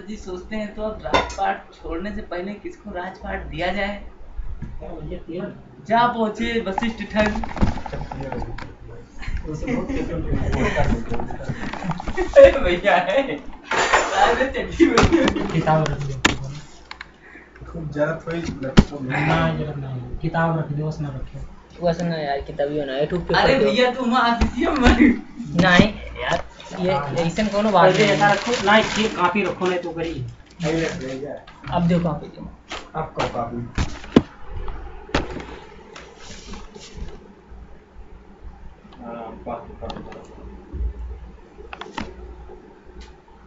जी सोचते हैं तो अब राजपाट छोड़ने से पहले किसको राजपाट दिया जाए। जा पहुंचे वशिष्ठ ठग। भैया है किताब रख दो। जरूरत हुई ना जरूरत नहीं, किताब रख दो, उसमें रखो। वैसे ना यार किताबी होना है ठुक अरे भैया तुम ऑफिसियम में नहीं यार ये ऐसा कोनो बात पहले नहीं ऐसा है। रखो ना, ये कॉपी रखो नहीं तो करी। अब दो कॉपी दो। आपका काफी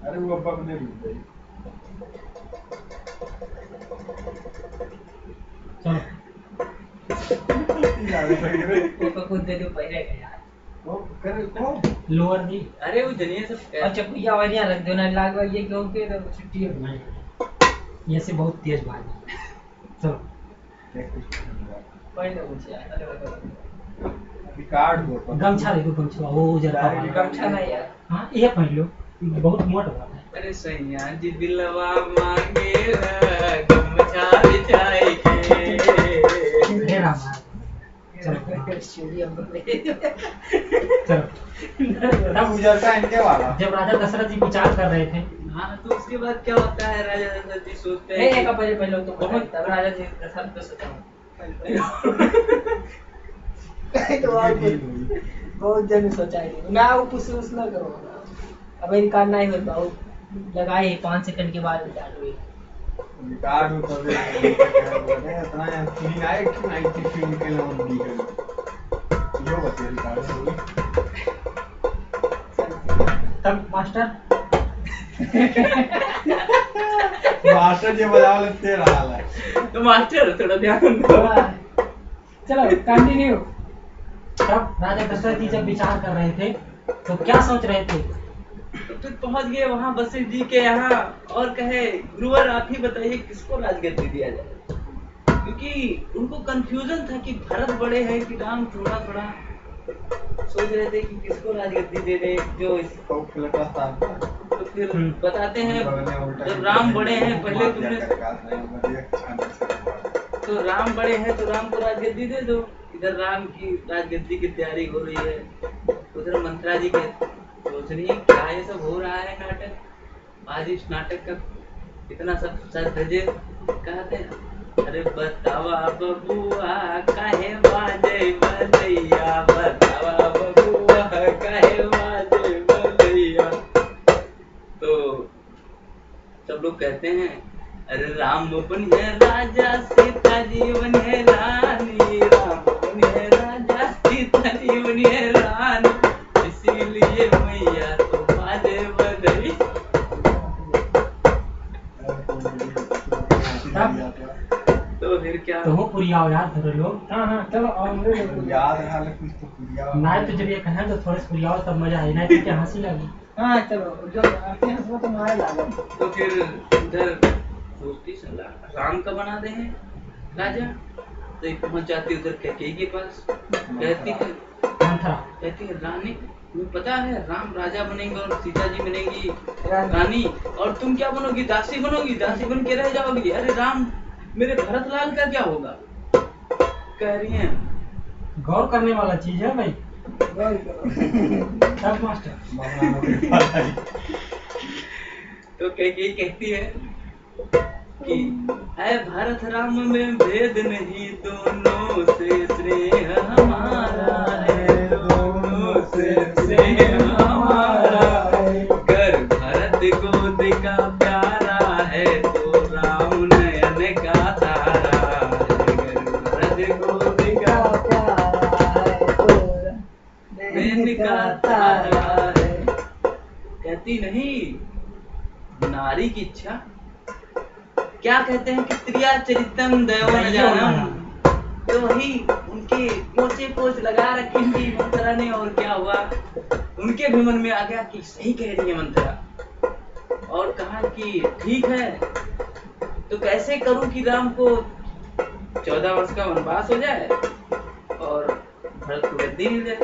अरे वो अब्बा ने रुक गई। चलो को खुद दे दो पहले का यार। वो करे को लोअर दी। अरे वो जनिए सब अच्छा भैया वालियां रख दो ना लाग वाली क्यों के तो छुट्टी है नहीं, ये से बहुत तेज बात है। चलो पहले पूछे यार रिकॉर्ड हो गमछा देखो, गमछा वो जरा गमछा नहीं यार। हाँ ये पहन लो, बहुत मोटा बात है। अरे सैया जी दिलवा मांगे गमछा बिछाई के। हे राम। चलो चलो तब गुजरता है इनके वाला। जब राजा दशरथ जी विचार कर रहे थे, हाँ तो उसके बाद क्या होता है राजा दशरथ जी सोचते नहीं हैं एक पहले पहले तो बहुत तब राजा जी दशरथ को सोचा तो आप बहुत जन सोचा है ना वो पुस ना करो अमेरिका नहीं होता वो लगाए 5 सेकंड के बाद स्टार्ट हुई। रिकॉर्ड हो तब इतना फीलिंग आए कि 90 फीलिंग के लोग दी है जो बचे रिकॉर्ड हो तब मास्टर मास्टर जी बजा लेते रहा है। तो मास्टर थोड़ा ध्यान दो। चलो कंटिन्यू। तब राजा दशरथ जी जब विचार कर रहे थे तो क्या सोच रहे थे? तो फिर पहुंच गए वहां वशिष्ठ जी के यहाँ और कहे गुरुवर आप ही बताइए किसको राजगद्दी दिया जाए, क्योंकि उनको कंफ्यूजन था कि भरत बड़े हैं कि राम थोड़ा थोड़ा सोच रहे थे कि किसको राजगद्दी दे दे जो तो खिलता था तो फिर बताते हैं जब राम बड़े हैं पहले तुमने तो राम बड़े हैं तो राम को राजगद्दी दे दो। इधर राम की राजगद्दी की तैयारी हो रही है, उधर मंत्रा जी के सोच रही है क्या ये सब हो रहा है नाटक। आज इस नाटक का इतना सब सर धजे कहते हैं अरे बतावा बबुआ काहे बाजे बलैया, बतावा बबुआ काहे बाजे बलैया। तो सब लोग कहते हैं अरे राम बने राजा सीता जी बने रानी, राम बने राजा सीता जी बने रानी, इसीलिए मैया तो बाजे बजई। तो फिर क्या तो वो पुरिया याद करो लोग। हाँ हाँ चलो और याद रहा कुछ तो पुरिया ना तो जब ये कहें तो थोड़े से पुरिया तब मजा आए, नहीं तो क्या हंसी लगी। हाँ चलो जो आपके हंसवा तो मारे लागो। तो फिर इधर सोचती सलाह राम का बना दे हैं राजा। तो एक पहुंच जाती उधर कैकेयी के पास, कहती है मंथरा कहती है रानी तुम्हें पता है राम राजा बनेंगे और सीता जी बनेगी रानी, और तुम क्या बनोगी दासी बनोगी, दासी बन के रह जाओगी। अरे राम मेरे भरत लाल का क्या होगा। कह रही है गौर करने वाला चीज है भाई। तब मास्टर तो कैकेयी कहती है कि है भारत राम में भेद नहीं, दोनों से स्नेह हमारा है, दोनों से स्नेह हमारा है। कर भरत गोद का प्यारा है तो राम नयन का तारा है, कर भरत गोद का नयन का तारा है। कहती नहीं नारी की इच्छा क्या कहते हैं कि त्रिया चरितम दैव न जानम, तो वही उनके मोचे पोच लगा रखी थी मंत्रा ने, और क्या हुआ उनके भी मन में आ गया कि सही कह रही है मंत्रा, और कहा कि ठीक है तो कैसे करूं कि राम को 14 वर्ष का वनवास हो जाए और भरत को गद्दी मिल जाए।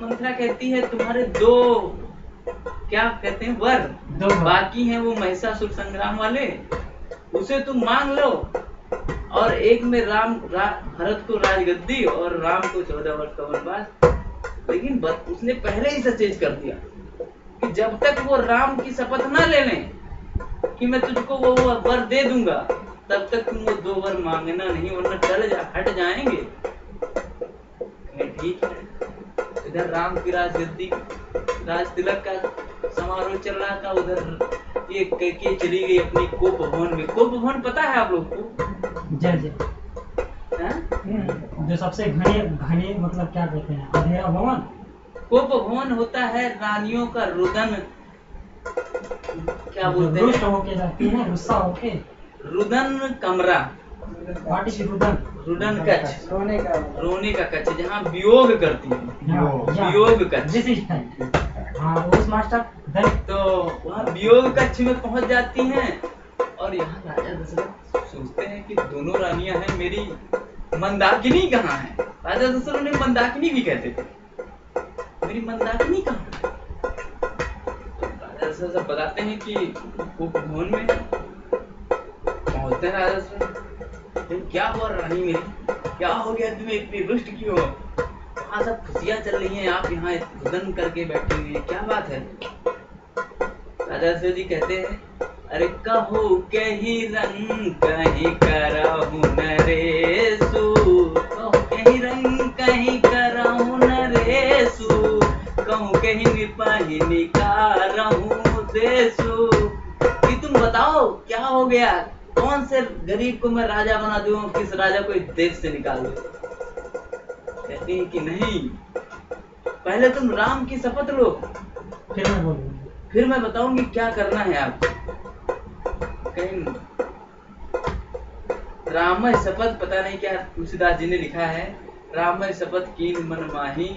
मंत्रा कहती है तुम्हारे 2 क्या कहते हैं वर दो बार। बाकी हैं वो महिषासुर संग्राम वाले, उसे तुम मांग लो, और एक में भरत को राजगद्दी और राम को 14 वर्ष का वनवास। लेकिन उसने पहले ही सचेत कर दिया कि जब तक वो राम की शपथ ना ले लें कि मैं तुझको वो वर दे दूंगा, तब तक तुम वो 2 वर मांगना नहीं, वरना हट जाएंगे। ठीक है। इधर राम की राजगद्दी, राज तिलक का समारोह चल रहा था, उधर ये कैकेयी चली गई अपनी कोप भवन में। कोप भवन पता है आप लोग को? जय हाँ? जो सबसे घने मतलब क्या कहते हैं, अंधेरा भवन। कोप भवन होता है रानियों का रुदन, क्या बोलते रुष्ट हैं, होके जाती है, गुस्सा होके। रुदन कमरा, व्हाट इज रुदन? रुदन कक्ष, रोने का कक्ष, जहाँ वियोग करती है, वियोग कक्ष। This is fact. हाँ उस मास्टर देन तो वहाँ वियोग कक्ष में पहुंच जाती हैं, और यहाँ राजा दशरथ सोचते हैं कि दोनों रानियां हैं, मेरी मंदाकिनी कहाँ है? राजा दशरथ उन्हें मंदाकिनी भी कहते थे, मेरी मंदाकिनी कहाँ है? राजा दशरथ सब बताते हैं कि कोप भवन में पहुंचते हैं। राजा दशरथ, क्या हुआ रानी मेरी, क्या हो गया, तुम्हें इतनी रुष्ट क्यों हो? वहाँ सब खुशियाँ चल रही हैं, आप यहाँ रुदन करके बैठे हुए हैं, क्या बात है? राजा दशरथ जी कहते हैं, अरे कहो कहीं रंग कहीं करहु नरेसु, कहो कहीं रंग कहीं करहु नरेसु, कहूँ कहीं निपाही निकारहु देसु। कि तुम बताओ क्या हो गया, कौन से गरीब को मैं राजा बना दूं, किस राजा को इस देश से निकाल दूं? कहते हैं कि नहीं, पहले तुम राम की शपथ लो, फिर मैं बोलूंगा, फिर मैं बताऊंगी क्या करना है आपको। कहीं रामय शपथ, पता नहीं क्या तुलसीदास जी ने लिखा है, रामय शपथ कीन मन माही,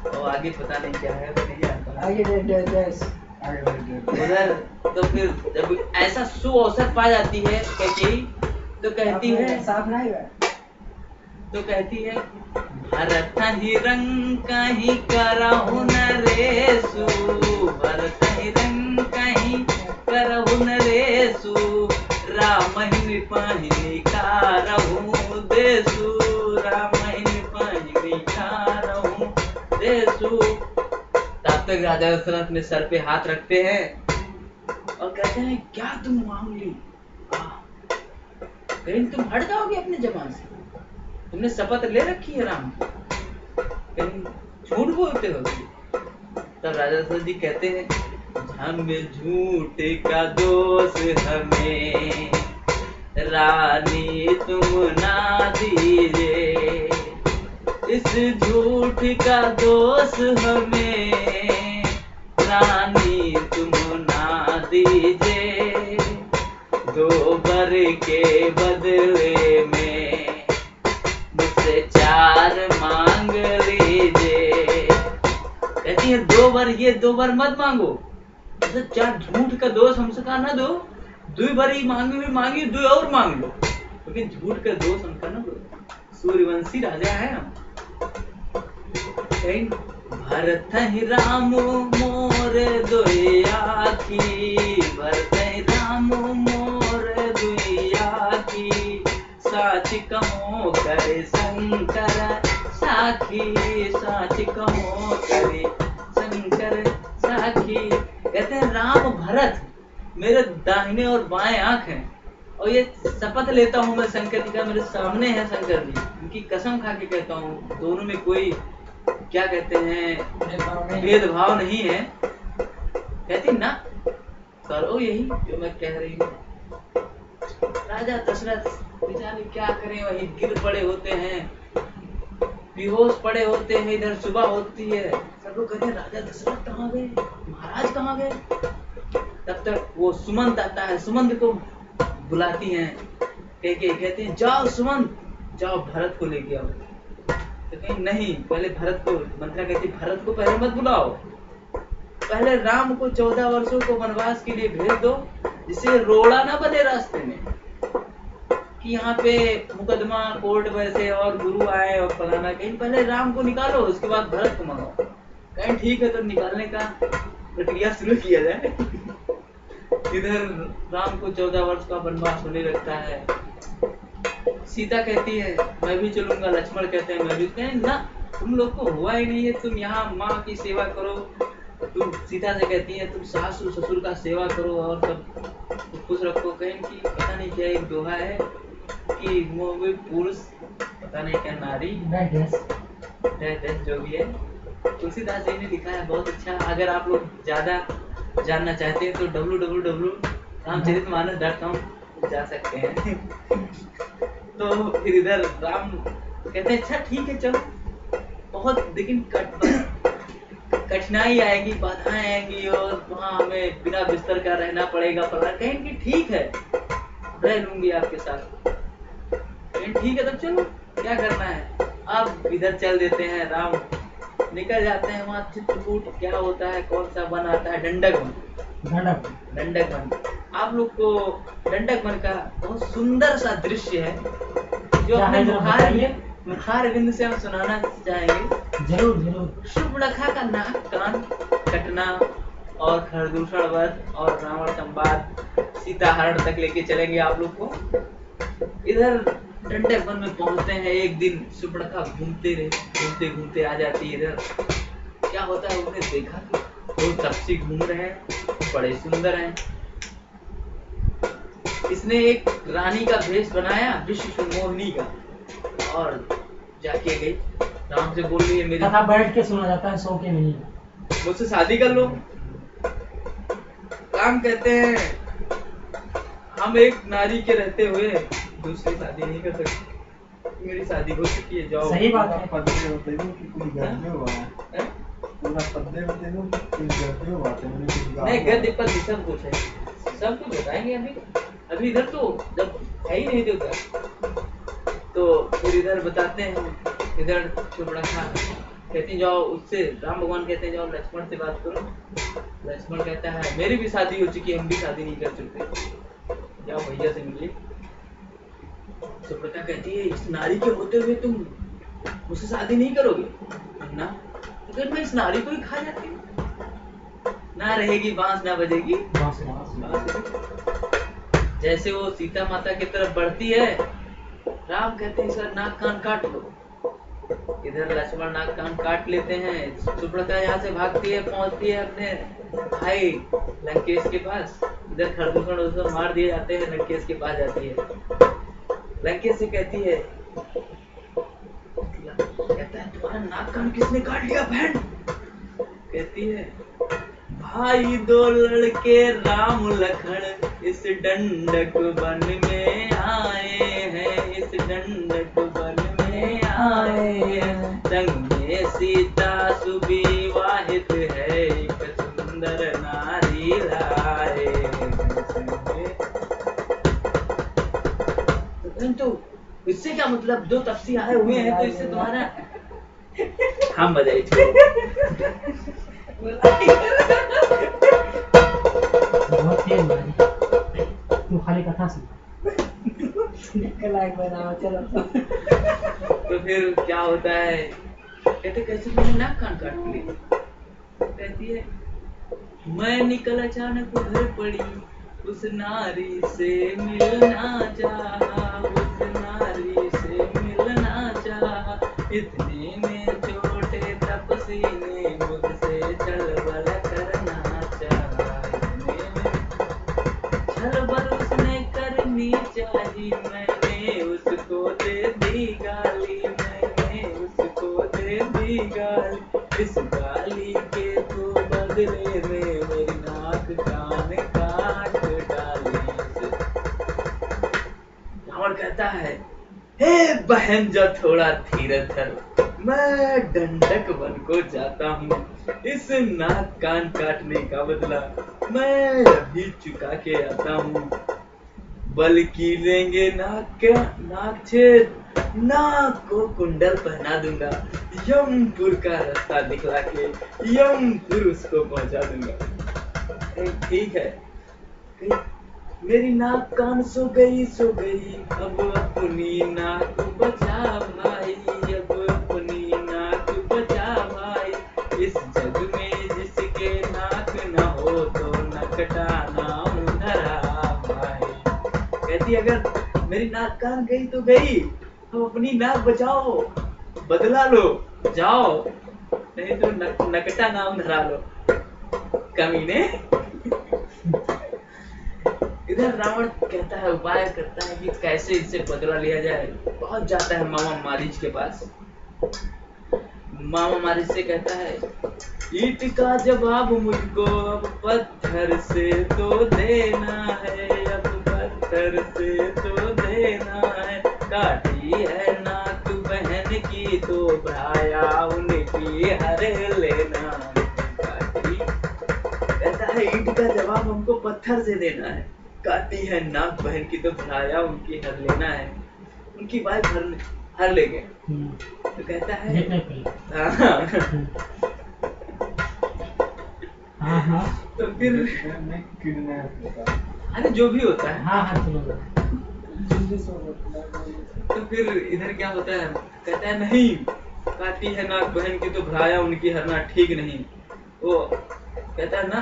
और आगे पता नहीं क्या है, वो नहीं आता उधर। तो फिर जब ऐसा सुअवसर पा जाती है कैकेयी, तो कहती है, साफ नहीं है, तो कहती है, भरत ही रंग कहीं करहु नरेसु, भरत ही रंग कहीं करहु नरेसु, राम ही निपाही निकारहु देसु, राम ही निपाही निकारहु देसु। तब तक राजा दशरथ में सर पे हाथ रखते हैं और कहते हैं, क्या तुम मांग ली? कहीं तुम हट जाओगे अपने जबान से, तुमने शपथ ले रखी है राम की, कहीं झूठ बोलते हो? तब राजा दशरथ जी कहते हैं, हमें झूठ का दोष हमें रानी तुम ना दीजिए, इस झूठ का दोष हमें रानी तुम ना दीजिए, 2 वर के बदले में मुझसे 4 मांग लीजिए। कहती है 2 वर, ये 2 वर मत मांगो, जैसे 4 झूठ का दोष हमसे कहा ना दो, 2 वर ही मांगी 2 और मांग लो, लेकिन झूठ का दोष हमका ना दो, सूर्यवंशी राजा है हम। भरत ही राम मोर दुई आखी, भरत ही राम मोर दुई आखी, साच कहो करे शंकर साखी, साच कहो करे शंकर साखी। कहते हैं राम भरत मेरे दाहिने और बाएं आंख हैं, और ये शपथ लेता हूँ मैं शंकर जी का, मेरे सामने है शंकर जी, उनकी कसम खा के कहता हूँ, दोनों में कोई क्या कहते हैं भेदभाव नहीं है। कहती ना करो यही जो मैं कह रही हूँ। राजा दशरथ बेचारे क्या करें, वही गिर पड़े होते हैं, बेहोश पड़े होते हैं। इधर सुबह होती है, सब लोग कहते हैं राजा दशरथ कहाँ गए, महाराज कहाँ गए। तब तक वो सुमंत आता है, सुमंत को बुलाती हैं, कहते हैं जाओ सुमंत जाओ भरत को लेके आओ। तो कहीं नहीं, पहले भरत को, मंत्रा कहती भरत को पहले मत बुलाओ, पहले राम को 14 वर्षों को वनवास के लिए भेज दो, जिससे रोड़ा ना बने रास्ते में कि यहाँ पे मुकदमा कोर्ट वैसे और गुरु आए और फलाना। कहीं पहले राम को निकालो, उसके बाद भरत को मंगाओ। कहीं ठीक है, तो निकालने का प्रक्रिया शुरू किया जाए। इधर राम को 14 वर्ष का वनवास होने लगता है। सीता कहती है मैं भी चलूंगा, लक्ष्मण कहते हैं मैं भी, कहें ना तुम लोग को हुआ ही नहीं है, तुम यहाँ माँ की सेवा करो। तुम सीता से कहती है तुम सासू ससुर का सेवा करो और सब खुश रखो। कहें कि पता नहीं क्या एक दोहा है कि वो भी पुरुष पता नहीं क्या नारी जो भी है, तुलसीदास जी ने लिखा है बहुत अच्छा। अगर आप लोग ज्यादा जानना चाहते हैं तो www.ramcharitmanas.com जा सकते हैं। तो फिर इधर राम कहते हैं अच्छा ठीक है चलो, बहुत लेकिन कठिनाई आएगी, बाधाएं आएंगी और वहाँ हमें बिना बिस्तर का रहना पड़ेगा। फला कहें कि ठीक है रह लूंगी आपके साथ। कहें ठीक है तब चलो क्या करना है। अब इधर चल देते हैं, राम निकल जाते हैं। वहाँ चित्रकूट क्या होता है, कौन सा वन आता है, दंडक वन। आप लोग को दंडक वन का बहुत सुंदर सा दृश्य है जो अपने मुखार बिंदु से हम सुनाना चाहेंगे। जरूर। शूर्पणखा का नाक कान कटना और खरदूषण वध और रावण संवाद, सीता हरण तक लेके चलेंगे आप लोग को। इधर दंडक वन में पहुंचते हैं। एक दिन शूर्पणखा घूमते आ जाती है। इधर क्या होता है, उसने देखा कि दो तपसी घूम रहे हैं, बड़े सुंदर हैं। इसने एक रानी का भेष बनाया, विश्व मोहिनी का, और जाके गई राम से बोल रही है मेरी कथा बैठ के सुना जाता है, सो के नहीं। मुझसे शादी कर लो। राम कहते हैं हम एक नारी के रहते हुए दूसरी शादी नहीं कर सकते, मेरी शादी हो चुकी है, जाओ। सही बात है। पद्दे होते हैं कि कुछ गद्दे हुआ है, पूरा पद्दे होते हैं कि कुछ गद्दे हुआ है, मैंने कुछ नहीं गद्दे पर सब कुछ है, सब कुछ बताएंगे अभी इधर तो जब है ही नहीं देता। तो फिर इधर बताते हैं। इधर शूर्पणखा कहती जाओ उससे, राम भगवान कहते हैं जाओ लक्ष्मण से बात करो। लक्ष्मण कहता है मेरी भी शादी हो चुकी है, हम भी शादी नहीं कर सकते, जाओ भैया से मिलिए। शूर्पणखा कहती है इस नारी के होते हुए तुम मुझसे शादी नहीं करोगे ना? अगर मैं इस नारी को ही खा जाती हूँ, ना रहेगी बांस ना बजेगी बांस। जैसे वो सीता माता की तरफ बढ़ती है, राम कहते हैं सर नाक कान काट लो। इधर लक्ष्मण नाक कान काट लेते हैं। शूर्पणखा यहाँ से भागती है, पहुंचती है अपने भाई लंकेश के पास। इधर खरदूषण मार दिए जाते हैं, लंकेश के पास जाती है। लंकेश से कहती है, कहता है तुम्हारा नाक कान किसने काट लिया बहन? कहती है भाई दो लड़के राम लखन इस दंडक वन में आए हैं, इस दंडक वन में आए हैं। संग में सीता सुविवाहित है, एक सुंदर नारी लाए। तो इससे क्या मतलब, दो तपसी आए हुए हैं तो इससे तुम्हारा हम बजाई बहुत तेज मारी, तू खाली कथा सुन। चलो। तो फिर क्या होता है, कहते कैसे तुमने नाक कान काट ली? कहती है मैं निकल अचानक उधर पड़ी, उस नारी से मिलना चाहा, उस नारी से मिलना चाहा। इतने में छोटे तपसी ने मुझसे छलबल करना चाहा, इतने में छलबल उसने करनी चाही। मैंने उसको दे दी गाली, मैंने उसको दे दी गाली। इस गाली के तो बदले में मेरी नाक कान काट डाली। रावण कहता है हे बहन जो थोड़ा धीरज धर, मैं दंडक वन को जाता हूँ। इस नाक कान काटने का बदला मैं अभी चुका के आता हूँ। बल्कि लेंगे नाक छेद, नाक को कुंडल पहना दूंगा। यमपुर का रास्ता दिखला के यमपुर उसको पहुंचा दूंगा। ठीक है, मेरी नाक कान सो गई, अब अपनी नाक बचा भाई, अब अपनी नाक बचा भाई। इस जग में जिसके नाक न मेरी अगर मेरी नाक कान गई तो गई, अब अपनी नाक बचाओ, बदला लो, जाओ, नहीं तो नकटा नाम धरा लो कमीने। इधर रावण कहता है, उपाय करता है कि कैसे इससे बदला लिया जाए। पहुंच जाता है मामा मारीच के पास। मामा मारीच से कहता है, ईंट का जवाब मुझको अब पत्थर से तो देना है, अब पत्थर से तो देना है। काटी है नाक बहन की तो भाया उनकी हर लेना। काटी कहता है, ईंट का जवाब हमको पत्थर से देना है, काटी है नाक बहन की तो भाया उनकी हर लेना है। उनकी वाइफ हर ले गए। तो कहता है, हाँ तो फिर किडनैप होता है। अरे जो भी होता है। हाँ चलो। तो फिर इधर क्या होता है, कहता है नहीं, काटी है नाक बहन की तो भराया उनकी हरना ठीक नहीं। वो कहता है ना,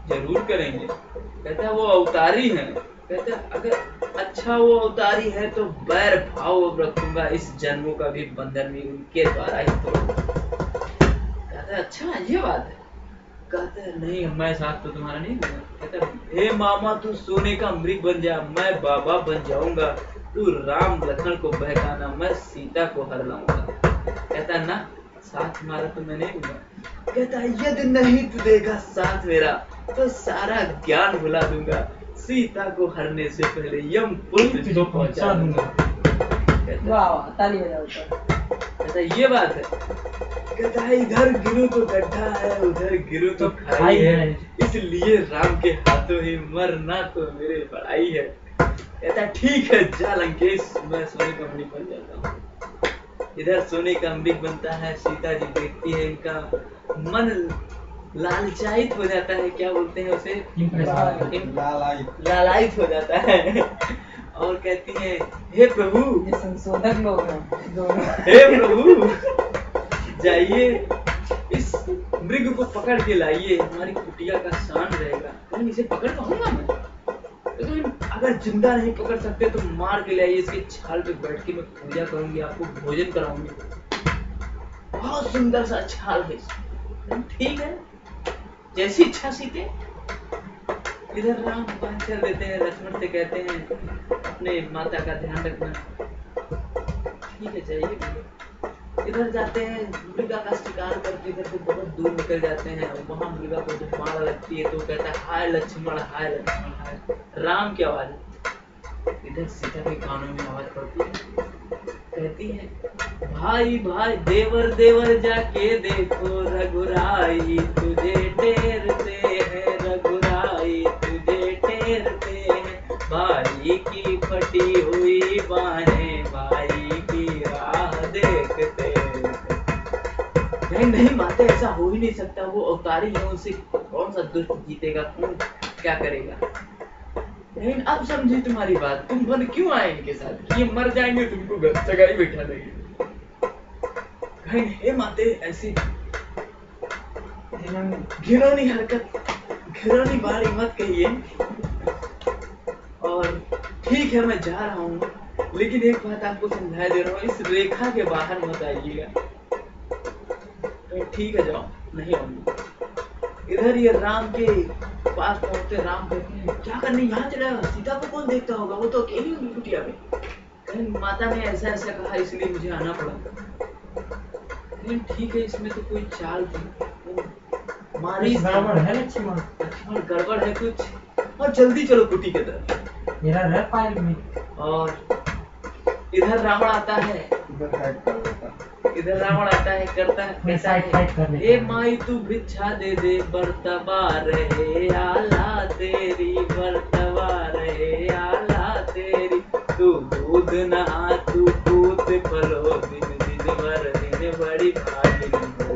जरूर करेंगे। कहता है वो अवतारी है। कहता है अगर अच्छा वो अवतारी है तो बैर भाव रखूंगा, इस जन्मों का भी बंधन भी उनके द्वारा ही तो। कहता है अच्छा ये बात है। कहता है नहीं, मैं साथ तो तुम्हारा नहीं दूंगा। कहता है हे मामा, तू सोने का मृग बन जा, मैं बाबा बन जाऊंगा। तू राम लखन को बहकाना, मैं सीता को हर लाऊंगा। कहता है ना, साथ हमारा तो मैं नहीं दूंगा। कहता है यदि नहीं तू देगा साथ मेरा तो सारा ज्ञान भुला दूंगा, सीता को हरने से पहले यम पुत्र को पहुंचा दूंगा। वाह ताली बजाओ। कहता है ये बात है। कहता है इधर गिरूं तो गड्ढा है, उधर गिरूं तो खाई है, इसलिए राम के हाथों ही मरना तो मेरे पढ़ाई है। कहता है ठीक है, जा लंकेश, मैं सोने का मृग बन जाता हूँ। इधर सोने का मृग बनता है। सीता जी देखती है, इनका मन लालचायित हो जाता है, क्या बोलते हैं उसे, लालायित हो जाता है। और कहती है हे प्रभु, ये संशोधक लोग हैं दोनों। हे प्रभु जाइए, इस मृग को पकड़ के लाइए, हमारी कुटिया का शान रहेगा। लेकिन इसे पकड़ पाऊंगा मैं, लेकिन अगर जिंदा नहीं पकड़ सकते तो मार के लाइए, इसके छाल पे बैठ के मैं पूजा करूंगी, आपको भोजन कराऊंगी। बहुत सुंदर सा छाल है। ठीक है, जैसी इच्छा सीते। इधर राम बात कर देते हैं, लक्ष्मण से कहते हैं अपने माता का ध्यान रखना। ठीक है, चाहिए। इधर जाते हैं, मृगा का शिकार करके इधर से बहुत दूर निकल जाते हैं। वहां मृगा को जब मार लगती है तो कहता है हाय लक्ष्मण, हाय लक्ष्मण, हाय। राम की आवाज इधर सीता के कानों में आवाज पड़ती है, कहती है भाई भाई देवर देवर जाके देखो, रघुराई तुझे टेरते हैं, रघुराई तुझे टेरते हैं। भाई की फटी हुई बाहें, भाई की राह देखते हैं। नहीं माते, ऐसा हो ही नहीं सकता, वो अवतारी है, उनसे कौन सा दुष्ट जीतेगा, कौन क्या करेगा। लेकिन अब समझी तुम्हारी बात, तुम बन क्यों आए इनके साथ, ये मर जाएंगे, तुमको जगह ही बैठा देंगे। हे माते, ऐसी घिनौनी हरकत, घिनौनी बारी मत कहिए। और ठीक है, मैं जा रहा हूँ, लेकिन एक बात आपको समझा दे रहा हूँ, इस रेखा के बाहर मत आइएगा। तो ठीक है, जाओ, नहीं आऊंगा। इधर ये राम के पास पहुंचते, राम कहते हैं क्या करने यहाँ चला, सीता को कौन देखता होगा, वो तो अकेली होगी कुटिया में। कहीं माता ने ऐसा ऐसा कहा इसलिए मुझे आना पड़ा। लेकिन ठीक है, इसमें तो कोई चाल थी, मारी गड़बड़ है लक्ष्मण, गड़बड़ है कुछ। और जल्दी चलो कुटी के तरफ। मेरा रह पायल में। और इधर रावण आता है, इधर रावण आता है, करता है कैसा है, ए माई तू भिक्षा दे दे, बर्तबा रहे आला तेरी, बर्तबा रहे आला तेरी। तू दूध नहा तू पूत फलो, दिन दिन भर दिन बड़ी भागिनी हो।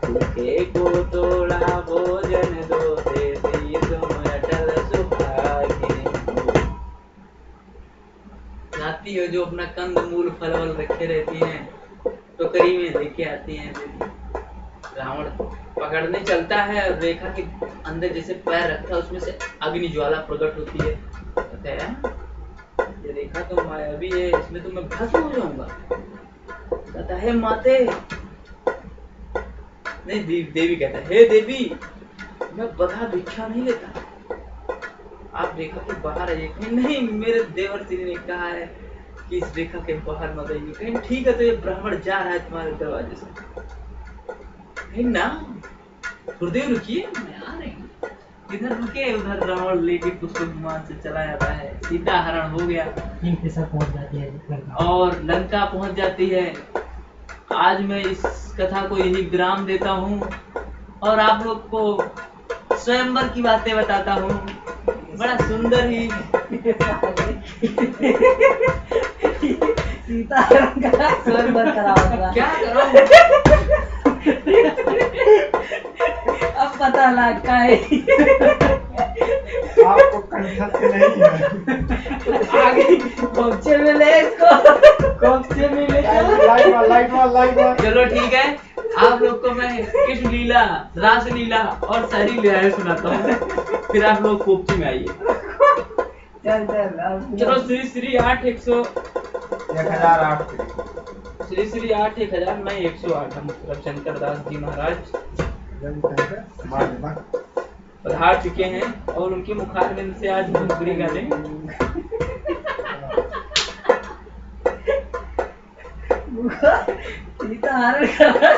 भूखे को तोड़ा भोजन दो, दे दी तुम अटल सुहागिनी हो। जाती हो जो अपना कंद मूल फल वल रखे रहती हैं, टोकरी में लेके आती हैं। रावण पकड़ने चलता है, रेखा के अंदर जैसे पैर रखता है, उसमें से अग्नि ज्वाला प्रकट होती है। कहते हैं ये रेखा तो मायावी है, इसमें तो मैं भस्म हो जाऊंगा। कहता है माते, नहीं देवी कहता है, हे देवी मैं बधा भिक्षा नहीं लेता, आप रेखा के बाहर आइए। नहीं, मेरे देवर श्री ने कहा है कि इस रेखा के बाहर मत आइए। कहीं ठीक है, तो ये ब्राह्मण जा रहा है तुम्हारे दरवाजे से। कहीं ना, गुरुदेव रुकिए, मैं आ रही हूँ। इधर रुके, उधर रावण लेके पुष्प विमान से चला जाता है। सीता हरण हो गया किंगफिशर पहुंच जाती है और लंका पहुंच जाती है। आज मैं इस कथा को यही विराम देता हूँ और आप लोग को स्वयंवर की बातें बताता हूँ। बड़ा सुंदर ही सीताराम का स्वयंवर करा होगा। क्या करो, अब पता लगता है आपको कंठस्थ नहीं है। आगे कोपचे में ले इसको, कोपचे में ले लाइट मार। चलो ठीक है, आप लोग को मैं कृष्ण लीला, रास लीला और सारी लीलाएं सुनाता हूँ, फिर आप लोग कोपची में आइए। चल चलो श्री श्री 8-100 1008 श्री श्री 8-1000 मैं 108 हम रविशंकर दास जी महाराज पधार चुके हैं और उनके मुखारबिंद से आज भोजपुरी गाने सीताहरण करा,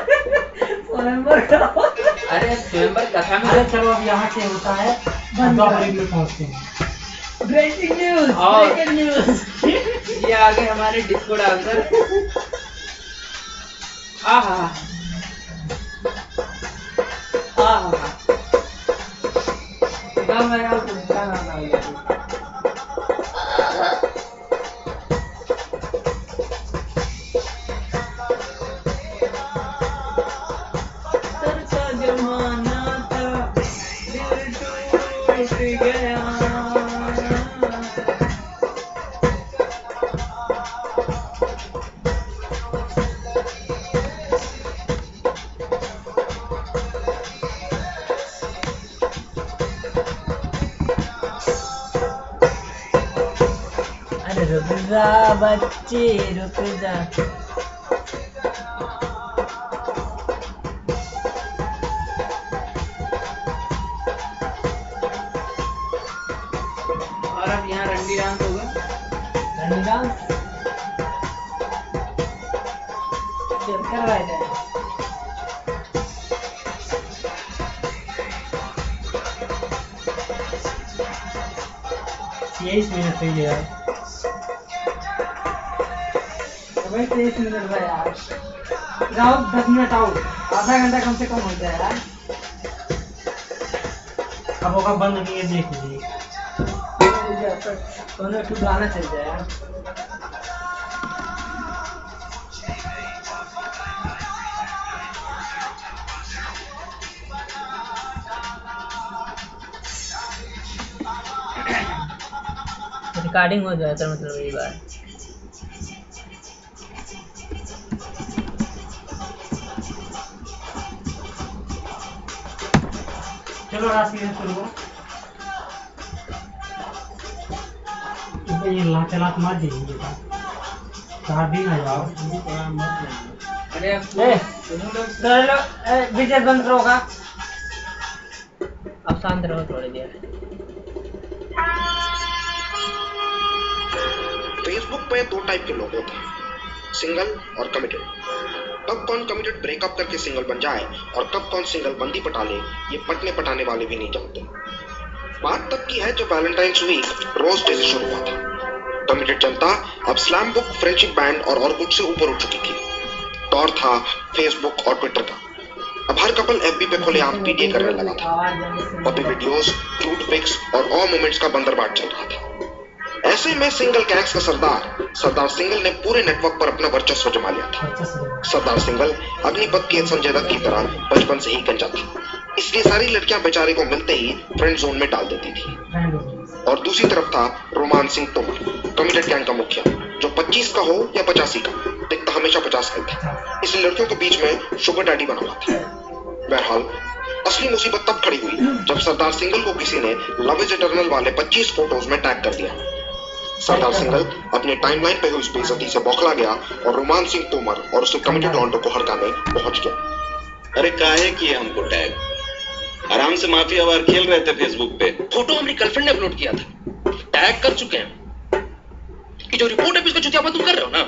स्वयंवर करा। अरे स्वयंवर कथा में अरे चलो अब यहाँ से होता है द्वापर युग में पहुंचते हैं। ब्रेकिंग न्यूज, और- ब्रेकिंग न्यूज। ये आगे हमारे डिस्को डांसर। आहा आहा गाँव में आओ, तुम क्या नाम है? तरसा जमाना था, दिल टूट गया। अरे रुक जा बच्चे, रुक जा। और अब यहाँ रंडी डांस होगा। रंडी डांस कर रहा है। 23 मिनट हो गया। भाई 23 मिनट है यार, जाओ 10 मिनट आओ, आधा घंटा कम से कम हो जाए यार। अब होगा बंद नहीं है, देख लीजिए। दोनों टू गाना चल जाए यार। रिकॉर्डिंग हो जाए तो मतलब यही बात। चलो राशि है शुरू। ये लात मार देंगे चार दिन आ जाओ। अरे अब तुम लोग चलो विजय बंद होगा, अब शांत रहो थोड़ी देर। फेसबुक पे दो टाइप के लोग होते हैं, सिंगल और कमिटेड। कब कौन कमिटेड ब्रेकअप करके सिंगल बन जाए और कब कौन सिंगल बंदी पटा ले, ये पटने पटाने वाले भी नहीं जानते। बात तब की है जब वैलेंटाइंस वीक रोज डे से शुरू हुआ था। कमिटेड जनता अब स्लैम बुक, फ्रेंडशिप बैंड और ऑर्कुट से ऊपर उठ चुकी थी। दौर था फेसबुक और ट्विटर का। अब हर कपल एफबी पे खुलेआम पीडीए करने लगा था। पपी वीडियोस, क्यूट पिक्स और ऑ मोमेंट्स का बंदरबाट चल रहा था। ऐसे में सिंगल गैंग्स का सरदार सिंगल ने पूरे नेटवर्क पर अपना वर्चस्व जमा लिया था। सरदार सिंगल अग्निपथ के संजय दत्त की तरह बचपन से ही गंजा था, इसलिए सारी लड़कियां बेचारे को मिलते ही फ्रेंड जोन में डाल देती थी। और दूसरी तरफ था Roman Singh Tomar, committed gang का मुखिया, जो 25 का हो या 85 का, दिखता हमेशा 50 का था। इसलिए लड़कियों के बीच में शुगर डैडी बना हुआ था। बहरहाल असली मुसीबत तब खड़ी हुई जब सरदार सिंघल को किसी ने लव इज इटर्नल वाले 25 फोटोज में टैग कर दिया। सरदार सिंघल अपने टाइमलाइन पे हुई इस बेइज्जती से बौखला गया और रोमान सिंह तोमर और उसके कमिटेड लॉन्डो को हड़काने पहुंच गया। अरे काहे किए हमको टैग? आराम से माफिया वार खेल रहे थे फेसबुक पे। फोटो हमारी गर्लफ्रेंड ने अपलोड किया था, टैग कर चुके हैं। ये जो रिपोर्ट है इसका चुतियापन तुम कर रहे हो ना,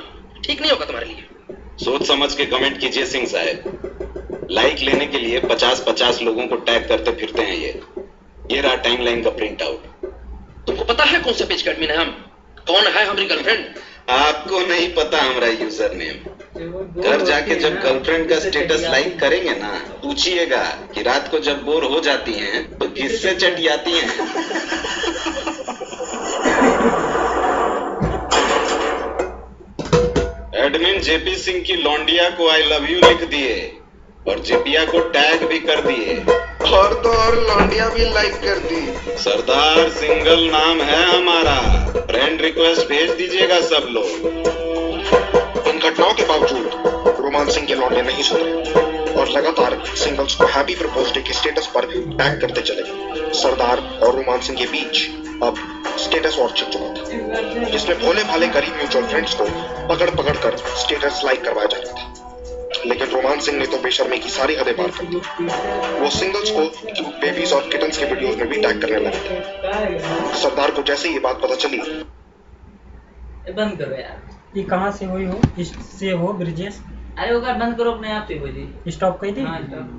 ठीक नहीं होगा तुम्हारे लिए। सोच समझ के कमेंट कीजिए सिंह साहब। लाइक लेने के लिए 50-50 लोगों को टैग करते फिरते हैं ये रहा टाइमलाइन का प्रिंट आउट। तुमको पता है कौन से पेज का एडमिन है हम? कौन है हमारी गर्लफ्रेंड? आपको नहीं पता हमारा यूजर नेम। घर जाके जब गर्लफ्रेंड का स्टेटस लाइक करेंगे ना, पूछिएगा कि रात को जब बोर हो जाती हैं तो किससे चटियाती हैं। एडमिन जेपी सिंह की लौंडिया को आई लव यू लिख दिए और जेपिया को टैग भी कर दिए और तो और लौंडिया भी लाइक कर दी। सरदार सिंगल नाम है हमारा, फ्रेंड रिक्वेस्ट भेज दीजिएगा सब लोग। इन घटनाओं के बावजूद रोमान सिंह के लौंडे नहीं सुधरे और लगातार सिंगल्स को हैप्पी प्रपोज डे के स्टेटस पर टैग करते चले। सरदार और रोमान सिंह के बीच अब स्टेटस वॉर छिड़ चुका था, जिसमें भोले भाले करीब म्यूचुअल फ्रेंड्स को पकड़ कर स्टेटस लाइक करवाया जा रहा था। लेकिन रोमान सिंह ने तो बेशर्मी की सारी हदें पार कर दी। वो सिंगल्स को क्यूट बेबीज और किटन्स के वीडियोस में भी टैग करने लगे थे। सरदार को जैसे ये बात पता चली, ये बंद करो यार। ये कहाँ से हुई हो? इससे हो ब्रिजेश? अरे वो कर बंद करो अपने आप से हो जी। स्टॉप कर दी? हाँ, stop।